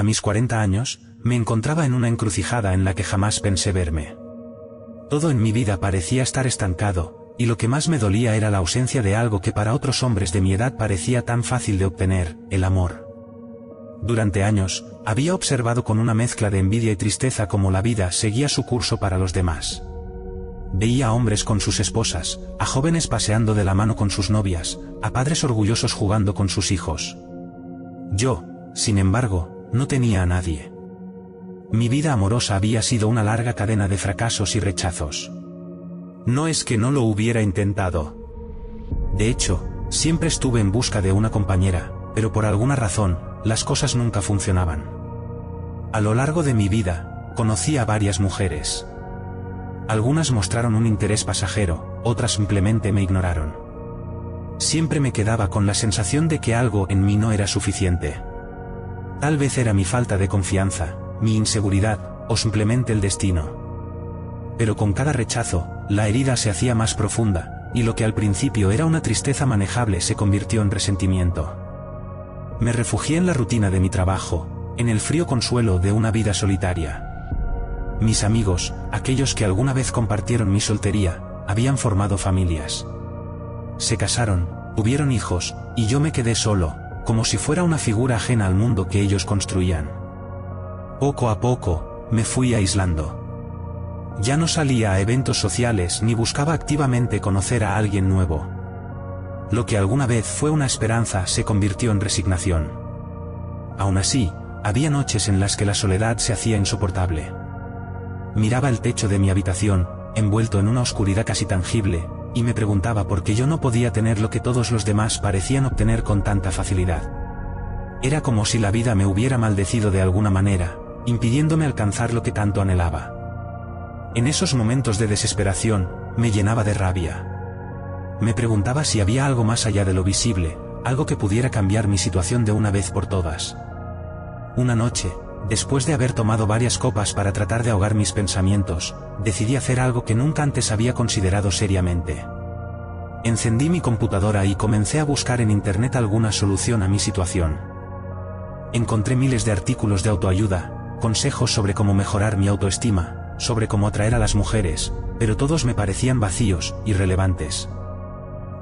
mis 40 años, me encontraba en una encrucijada en la que jamás pensé verme. Todo en mi vida parecía estar estancado, y lo que más me dolía era la ausencia de algo que para otros hombres de mi edad parecía tan fácil de obtener, el amor. Durante años, había observado con una mezcla de envidia y tristeza cómo la vida seguía su curso para los demás. Veía a hombres con sus esposas, a jóvenes paseando de la mano con sus novias, a padres orgullosos jugando con sus hijos. Yo, sin embargo, no tenía a nadie. Mi vida amorosa había sido una larga cadena de fracasos y rechazos. No es que no lo hubiera intentado. De hecho, siempre estuve en busca de una compañera, pero por alguna razón, las cosas nunca funcionaban. A lo largo de mi vida, conocí a varias mujeres. Algunas mostraron un interés pasajero, otras simplemente me ignoraron. Siempre me quedaba con la sensación de que algo en mí no era suficiente. Tal vez era mi falta de confianza, mi inseguridad, o simplemente el destino. Pero con cada rechazo, la herida se hacía más profunda, y lo que al principio era una tristeza manejable se convirtió en resentimiento. Me refugié en la rutina de mi trabajo, en el frío consuelo de una vida solitaria. Mis amigos, aquellos que alguna vez compartieron mi soltería, habían formado familias. Se casaron, tuvieron hijos, y yo me quedé solo, como si fuera una figura ajena al mundo que ellos construían. Poco a poco, me fui aislando. Ya no salía a eventos sociales ni buscaba activamente conocer a alguien nuevo. Lo que alguna vez fue una esperanza se convirtió en resignación. Aún así, había noches en las que la soledad se hacía insoportable. Miraba el techo de mi habitación, envuelto en una oscuridad casi tangible, y me preguntaba por qué yo no podía tener lo que todos los demás parecían obtener con tanta facilidad. Era como si la vida me hubiera maldecido de alguna manera, impidiéndome alcanzar lo que tanto anhelaba. En esos momentos de desesperación, me llenaba de rabia. Me preguntaba si había algo más allá de lo visible, algo que pudiera cambiar mi situación de una vez por todas. Una noche, después de haber tomado varias copas para tratar de ahogar mis pensamientos, decidí hacer algo que nunca antes había considerado seriamente. Encendí mi computadora y comencé a buscar en internet alguna solución a mi situación. Encontré miles de artículos de autoayuda, consejos sobre cómo mejorar mi autoestima, sobre cómo atraer a las mujeres, pero todos me parecían vacíos, irrelevantes.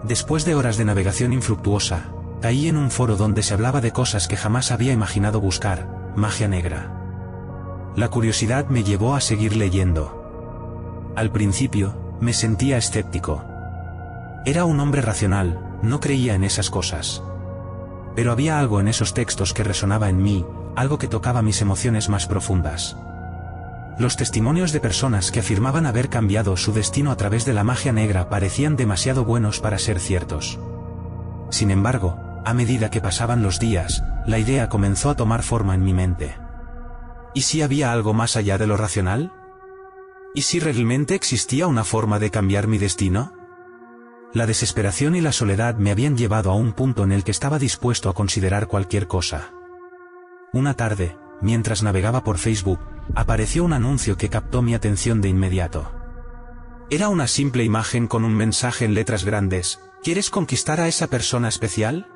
Después de horas de navegación infructuosa, caí en un foro donde se hablaba de cosas que jamás había imaginado buscar, magia negra. La curiosidad me llevó a seguir leyendo. Al principio, me sentía escéptico. Era un hombre racional, no creía en esas cosas. Pero había algo en esos textos que resonaba en mí, algo que tocaba mis emociones más profundas. Los testimonios de personas que afirmaban haber cambiado su destino a través de la magia negra parecían demasiado buenos para ser ciertos. Sin embargo, a medida que pasaban los días, la idea comenzó a tomar forma en mi mente. ¿Y si había algo más allá de lo racional? ¿Y si realmente existía una forma de cambiar mi destino? La desesperación y la soledad me habían llevado a un punto en el que estaba dispuesto a considerar cualquier cosa. Una tarde, mientras navegaba por Facebook, apareció un anuncio que captó mi atención de inmediato. Era una simple imagen con un mensaje en letras grandes: ¿quieres conquistar a esa persona especial?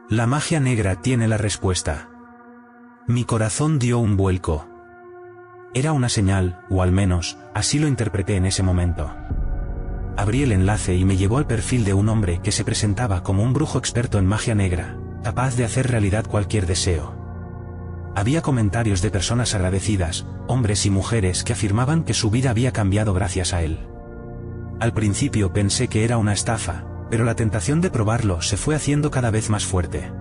La magia negra tiene la respuesta. Mi corazón dio un vuelco. Era una señal, o al menos, así lo interpreté en ese momento. Abrí el enlace y me llevó al perfil de un hombre que se presentaba como un brujo experto en magia negra, capaz de hacer realidad cualquier deseo. Había comentarios de personas agradecidas, hombres y mujeres que afirmaban que su vida había cambiado gracias a él. Al principio pensé que era una estafa, pero la tentación de probarlo se fue haciendo cada vez más fuerte.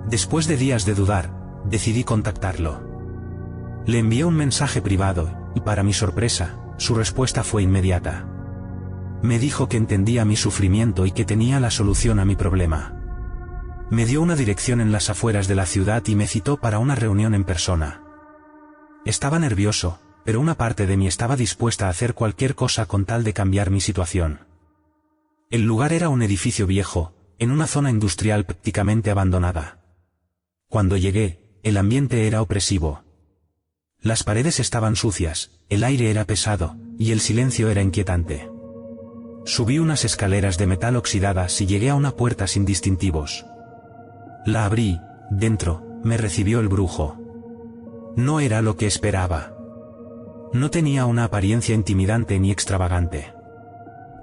Después de días de dudar, decidí contactarlo. Le envié un mensaje privado, y para mi sorpresa, su respuesta fue inmediata. Me dijo que entendía mi sufrimiento y que tenía la solución a mi problema. Me dio una dirección en las afueras de la ciudad y me citó para una reunión en persona. Estaba nervioso, pero una parte de mí estaba dispuesta a hacer cualquier cosa con tal de cambiar mi situación. El lugar era un edificio viejo, en una zona industrial prácticamente abandonada. Cuando llegué, el ambiente era opresivo. Las paredes estaban sucias, el aire era pesado, y el silencio era inquietante. Subí unas escaleras de metal oxidadas y llegué a una puerta sin distintivos. La abrí. Dentro, me recibió el brujo. No era lo que esperaba. No tenía una apariencia intimidante ni extravagante.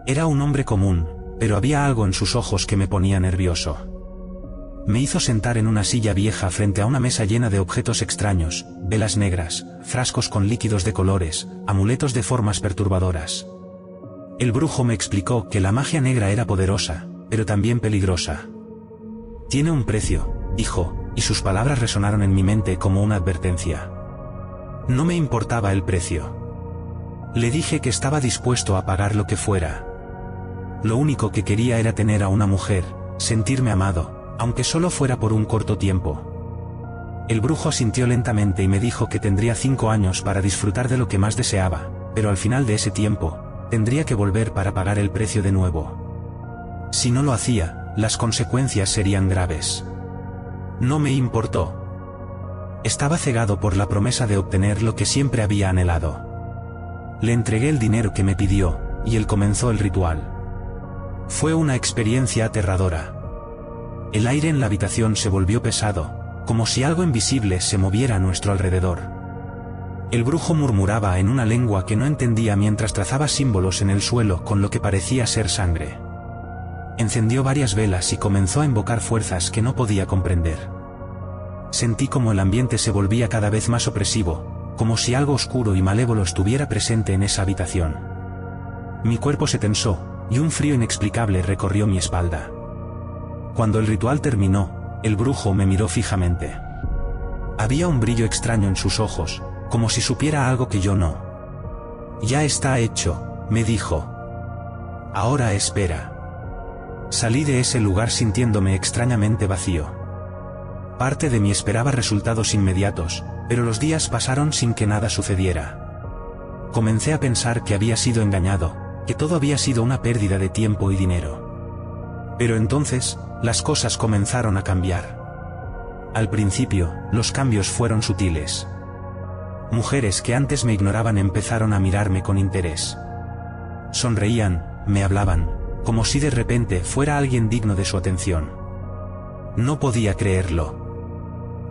Era un hombre común, pero había algo en sus ojos que me ponía nervioso. Me hizo sentar en una silla vieja frente a una mesa llena de objetos extraños, velas negras, frascos con líquidos de colores, amuletos de formas perturbadoras. El brujo me explicó que la magia negra era poderosa, pero también peligrosa. Tiene un precio, dijo, y sus palabras resonaron en mi mente como una advertencia. No me importaba el precio. Le dije que estaba dispuesto a pagar lo que fuera. Lo único que quería era tener a una mujer, sentirme amado, aunque solo fuera por un corto tiempo. El brujo asintió lentamente y me dijo que tendría 5 años para disfrutar de lo que más deseaba, pero al final de ese tiempo, tendría que volver para pagar el precio de nuevo. Si no lo hacía, las consecuencias serían graves. No me importó. Estaba cegado por la promesa de obtener lo que siempre había anhelado. Le entregué el dinero que me pidió, y él comenzó el ritual. Fue una experiencia aterradora. El aire en la habitación se volvió pesado, como si algo invisible se moviera a nuestro alrededor. El brujo murmuraba en una lengua que no entendía mientras trazaba símbolos en el suelo con lo que parecía ser sangre. Encendió varias velas y comenzó a invocar fuerzas que no podía comprender. Sentí como el ambiente se volvía cada vez más opresivo, como si algo oscuro y malévolo estuviera presente en esa habitación. Mi cuerpo se tensó, y un frío inexplicable recorrió mi espalda. Cuando el ritual terminó, el brujo me miró fijamente. Había un brillo extraño en sus ojos, como si supiera algo que yo no. Ya está hecho, me dijo. Ahora espera. Salí de ese lugar sintiéndome extrañamente vacío. Parte de mí esperaba resultados inmediatos, pero los días pasaron sin que nada sucediera. Comencé a pensar que había sido engañado, que todo había sido una pérdida de tiempo y dinero. Pero entonces, las cosas comenzaron a cambiar. Al principio, los cambios fueron sutiles. Mujeres que antes me ignoraban empezaron a mirarme con interés. Sonreían, me hablaban, como si de repente fuera alguien digno de su atención. No podía creerlo.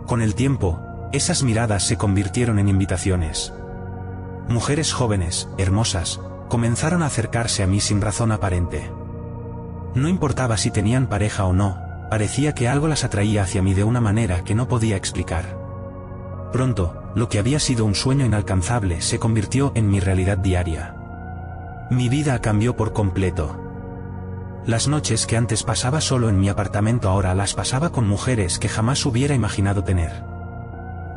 Con el tiempo, esas miradas se convirtieron en invitaciones. Mujeres jóvenes, hermosas, comenzaron a acercarse a mí sin razón aparente. No importaba si tenían pareja o no, parecía que algo las atraía hacia mí de una manera que no podía explicar. Pronto, lo que había sido un sueño inalcanzable se convirtió en mi realidad diaria. Mi vida cambió por completo. Las noches que antes pasaba solo en mi apartamento ahora las pasaba con mujeres que jamás hubiera imaginado tener.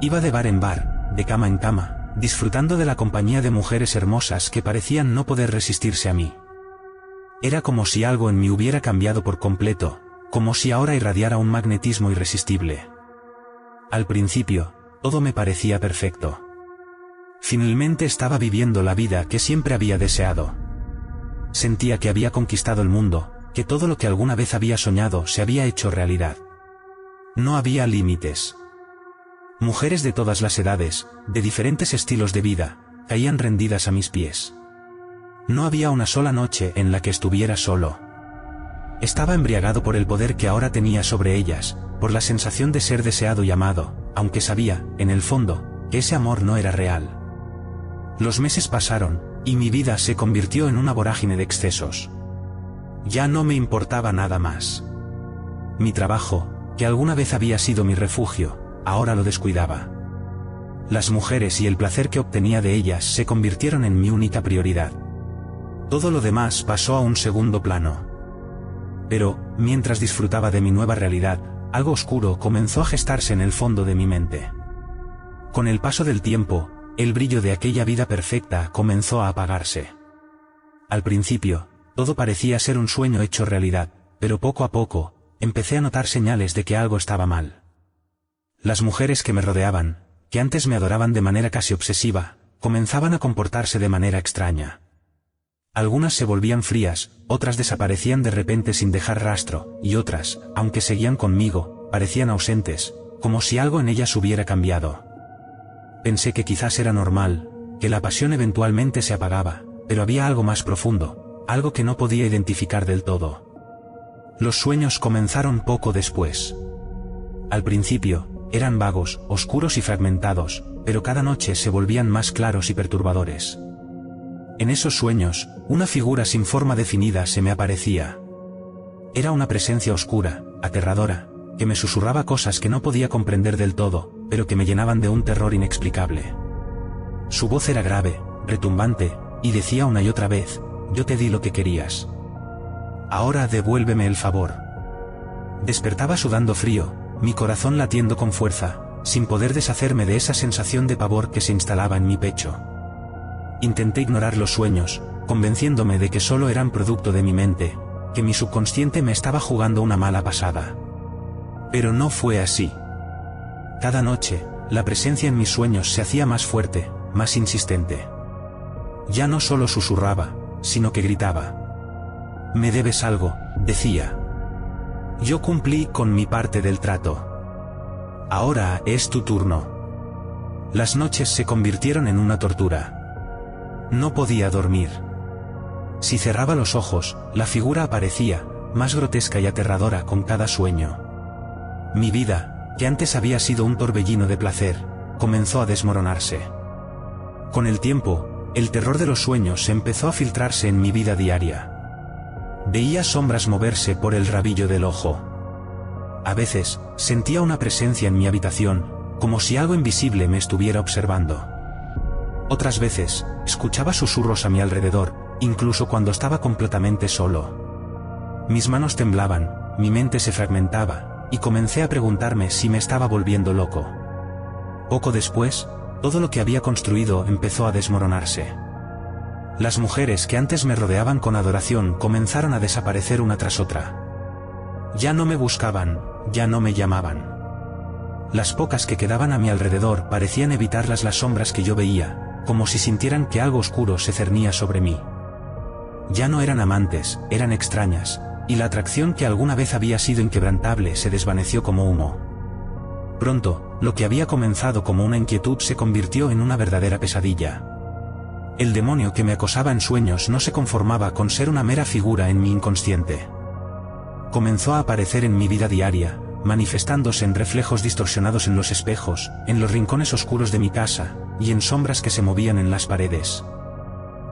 Iba de bar en bar, de cama en cama, disfrutando de la compañía de mujeres hermosas que parecían no poder resistirse a mí. Era como si algo en mí hubiera cambiado por completo, como si ahora irradiara un magnetismo irresistible. Al principio, todo me parecía perfecto. Finalmente estaba viviendo la vida que siempre había deseado. Sentía que había conquistado el mundo, que todo lo que alguna vez había soñado se había hecho realidad. No había límites. Mujeres de todas las edades, de diferentes estilos de vida, caían rendidas a mis pies. No había una sola noche en la que estuviera solo. Estaba embriagado por el poder que ahora tenía sobre ellas, por la sensación de ser deseado y amado, aunque sabía, en el fondo, que ese amor no era real. Los meses pasaron, y mi vida se convirtió en una vorágine de excesos. Ya no me importaba nada más. Mi trabajo, que alguna vez había sido mi refugio, ahora lo descuidaba. Las mujeres y el placer que obtenía de ellas se convirtieron en mi única prioridad. Todo lo demás pasó a un segundo plano. Pero, mientras disfrutaba de mi nueva realidad, algo oscuro comenzó a gestarse en el fondo de mi mente. Con el paso del tiempo, el brillo de aquella vida perfecta comenzó a apagarse. Al principio, todo parecía ser un sueño hecho realidad, pero poco a poco, empecé a notar señales de que algo estaba mal. Las mujeres que me rodeaban, que antes me adoraban de manera casi obsesiva, comenzaban a comportarse de manera extraña. Algunas se volvían frías, otras desaparecían de repente sin dejar rastro, y otras, aunque seguían conmigo, parecían ausentes, como si algo en ellas hubiera cambiado. Pensé que quizás era normal, que la pasión eventualmente se apagaba, pero había algo más profundo, algo que no podía identificar del todo. Los sueños comenzaron poco después. Al principio, eran vagos, oscuros y fragmentados, pero cada noche se volvían más claros y perturbadores. En esos sueños, una figura sin forma definida se me aparecía. Era una presencia oscura, aterradora, que me susurraba cosas que no podía comprender del todo, pero que me llenaban de un terror inexplicable. Su voz era grave, retumbante, y decía una y otra vez: yo te di lo que querías. Ahora devuélveme el favor. Despertaba sudando frío, mi corazón latiendo con fuerza, sin poder deshacerme de esa sensación de pavor que se instalaba en mi pecho. Intenté ignorar los sueños, convenciéndome de que solo eran producto de mi mente, que mi subconsciente me estaba jugando una mala pasada. Pero no fue así. Cada noche, la presencia en mis sueños se hacía más fuerte, más insistente. Ya no solo susurraba, sino que gritaba. «Me debes algo», decía. Yo cumplí con mi parte del trato. Ahora es tu turno. Las noches se convirtieron en una tortura. No podía dormir. Si cerraba los ojos, la figura aparecía, más grotesca y aterradora con cada sueño. Mi vida, que antes había sido un torbellino de placer, comenzó a desmoronarse. Con el tiempo, el terror de los sueños empezó a filtrarse en mi vida diaria. Veía sombras moverse por el rabillo del ojo. A veces, sentía una presencia en mi habitación, como si algo invisible me estuviera observando. Otras veces, escuchaba susurros a mi alrededor, incluso cuando estaba completamente solo. Mis manos temblaban, mi mente se fragmentaba, y comencé a preguntarme si me estaba volviendo loco. Poco después, todo lo que había construido empezó a desmoronarse. Las mujeres que antes me rodeaban con adoración comenzaron a desaparecer una tras otra. Ya no me buscaban, ya no me llamaban. Las pocas que quedaban a mi alrededor parecían evitarlas las sombras que yo veía, como si sintieran que algo oscuro se cernía sobre mí. Ya no eran amantes, eran extrañas, y la atracción que alguna vez había sido inquebrantable se desvaneció como humo. Pronto, lo que había comenzado como una inquietud se convirtió en una verdadera pesadilla. El demonio que me acosaba en sueños no se conformaba con ser una mera figura en mi inconsciente. Comenzó a aparecer en mi vida diaria, manifestándose en reflejos distorsionados en los espejos, en los rincones oscuros de mi casa, y en sombras que se movían en las paredes.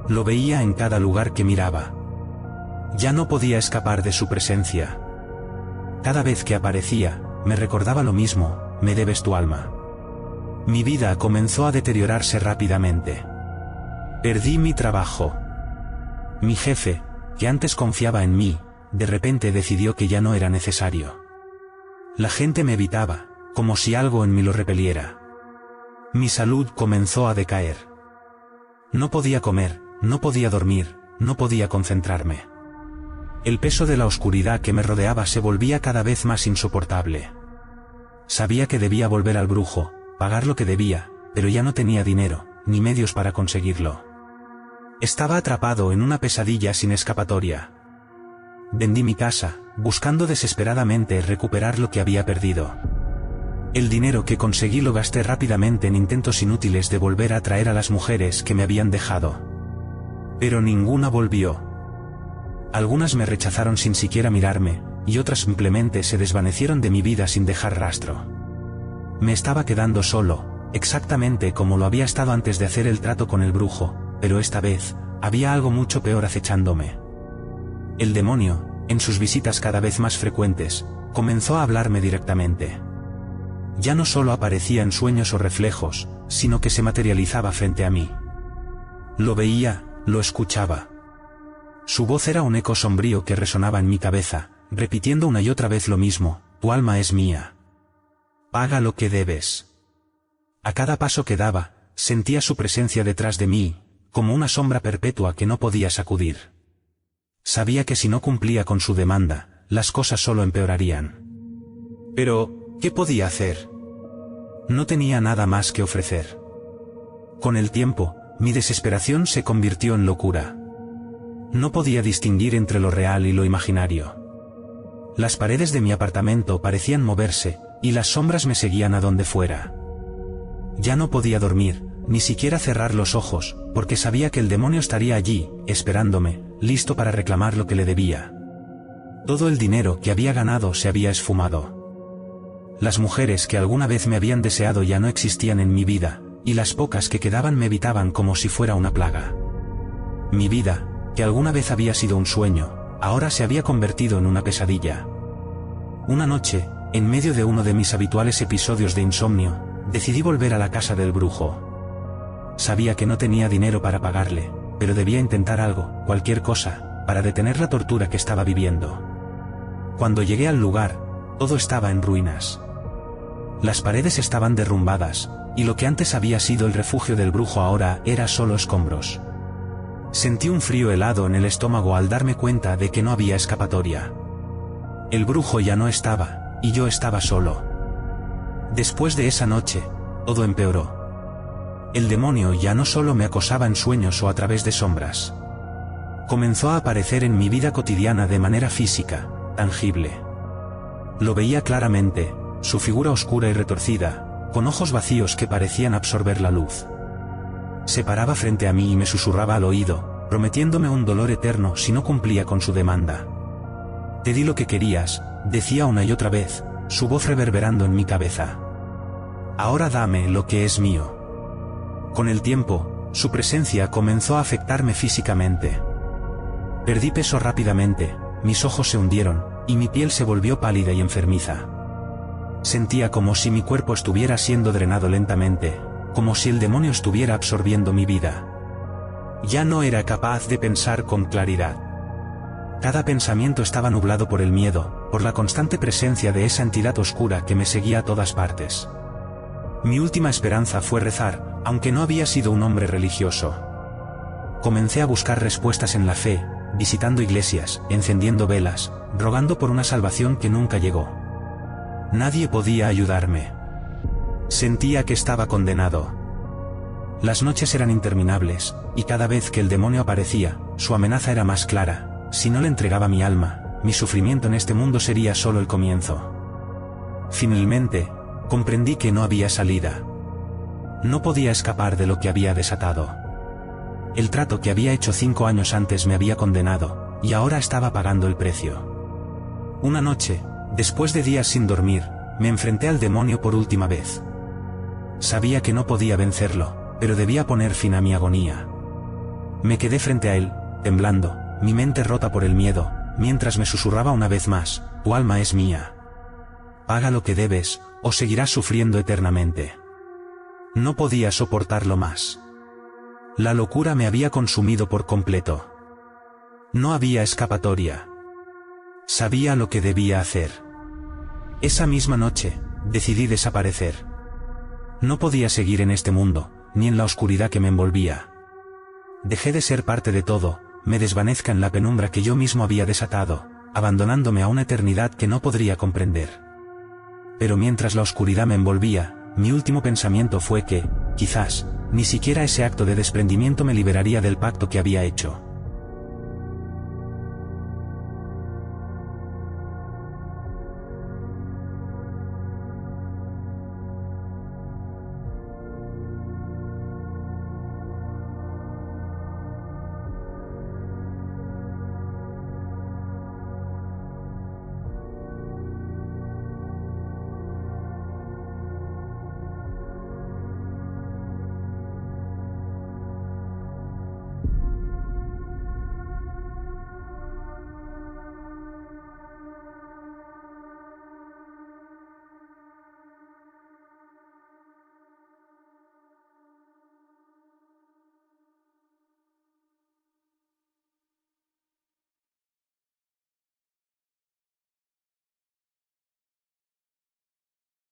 Lo veía en cada lugar que miraba. Ya no podía escapar de su presencia. Cada vez que aparecía, me recordaba lo mismo: me debes tu alma. Mi vida comenzó a deteriorarse rápidamente. Perdí mi trabajo. Mi jefe, que antes confiaba en mí, de repente decidió que ya no era necesario. La gente me evitaba, como si algo en mí lo repeliera. Mi salud comenzó a decaer. No podía comer, no podía dormir, no podía concentrarme. El peso de la oscuridad que me rodeaba se volvía cada vez más insoportable. Sabía que debía volver al brujo, pagar lo que debía, pero ya no tenía dinero, ni medios para conseguirlo. Estaba atrapado en una pesadilla sin escapatoria. Vendí mi casa, buscando desesperadamente recuperar lo que había perdido. El dinero que conseguí lo gasté rápidamente en intentos inútiles de volver a atraer a las mujeres que me habían dejado. Pero ninguna volvió. Algunas me rechazaron sin siquiera mirarme, y otras simplemente se desvanecieron de mi vida sin dejar rastro. Me estaba quedando solo, exactamente como lo había estado antes de hacer el trato con el brujo, pero esta vez, había algo mucho peor acechándome. El demonio, en sus visitas cada vez más frecuentes, comenzó a hablarme directamente. Ya no solo aparecía en sueños o reflejos, sino que se materializaba frente a mí. Lo veía, lo escuchaba. Su voz era un eco sombrío que resonaba en mi cabeza, repitiendo una y otra vez lo mismo: tu alma es mía. Paga lo que debes. A cada paso que daba, sentía su presencia detrás de mí, como una sombra perpetua que no podía sacudir. Sabía que si no cumplía con su demanda, las cosas solo empeorarían. Pero, ¿qué podía hacer? No tenía nada más que ofrecer. Con el tiempo, mi desesperación se convirtió en locura. No podía distinguir entre lo real y lo imaginario. Las paredes de mi apartamento parecían moverse, y las sombras me seguían a donde fuera. Ya no podía dormir, ni siquiera cerrar los ojos, porque sabía que el demonio estaría allí, esperándome, listo para reclamar lo que le debía. Todo el dinero que había ganado se había esfumado. Las mujeres que alguna vez me habían deseado ya no existían en mi vida, y las pocas que quedaban me evitaban como si fuera una plaga. Mi vida, que alguna vez había sido un sueño, ahora se había convertido en una pesadilla. Una noche, en medio de uno de mis habituales episodios de insomnio, decidí volver a la casa del brujo. Sabía que no tenía dinero para pagarle, pero debía intentar algo, cualquier cosa, para detener la tortura que estaba viviendo. Cuando llegué al lugar, todo estaba en ruinas. Las paredes estaban derrumbadas, y lo que antes había sido el refugio del brujo ahora era solo escombros. Sentí un frío helado en el estómago al darme cuenta de que no había escapatoria. El brujo ya no estaba, y yo estaba solo. Después de esa noche, todo empeoró. El demonio ya no solo me acosaba en sueños o a través de sombras. Comenzó a aparecer en mi vida cotidiana de manera física, tangible. Lo veía claramente, su figura oscura y retorcida, con ojos vacíos que parecían absorber la luz. Se paraba frente a mí y me susurraba al oído, prometiéndome un dolor eterno si no cumplía con su demanda. Te di lo que querías, decía una y otra vez, su voz reverberando en mi cabeza. Ahora dame lo que es mío. Con el tiempo, su presencia comenzó a afectarme físicamente. Perdí peso rápidamente, mis ojos se hundieron, y mi piel se volvió pálida y enfermiza. Sentía como si mi cuerpo estuviera siendo drenado lentamente, como si el demonio estuviera absorbiendo mi vida. Ya no era capaz de pensar con claridad. Cada pensamiento estaba nublado por el miedo, por la constante presencia de esa entidad oscura que me seguía a todas partes. Mi última esperanza fue rezar, aunque no había sido un hombre religioso. Comencé a buscar respuestas en la fe, visitando iglesias, encendiendo velas, rogando por una salvación que nunca llegó. Nadie podía ayudarme. Sentía que estaba condenado. Las noches eran interminables, y cada vez que el demonio aparecía, su amenaza era más clara: si no le entregaba mi alma, mi sufrimiento en este mundo sería solo el comienzo. Finalmente, comprendí que no había salida. No podía escapar de lo que había desatado. El trato que había hecho 5 años antes me había condenado, y ahora estaba pagando el precio. Una noche, después de días sin dormir, me enfrenté al demonio por última vez. Sabía que no podía vencerlo, pero debía poner fin a mi agonía. Me quedé frente a él, temblando, mi mente rota por el miedo, mientras me susurraba una vez más: tu alma es mía. Paga lo que debes, o seguirás sufriendo eternamente. No podía soportarlo más. La locura me había consumido por completo. No había escapatoria. Sabía lo que debía hacer. Esa misma noche, decidí desaparecer. No podía seguir en este mundo, ni en la oscuridad que me envolvía. Dejé de ser parte de todo, me desvanezca en la penumbra que yo mismo había desatado, abandonándome a una eternidad que no podría comprender. Pero mientras la oscuridad me envolvía, mi último pensamiento fue que, quizás, ni siquiera ese acto de desprendimiento me liberaría del pacto que había hecho.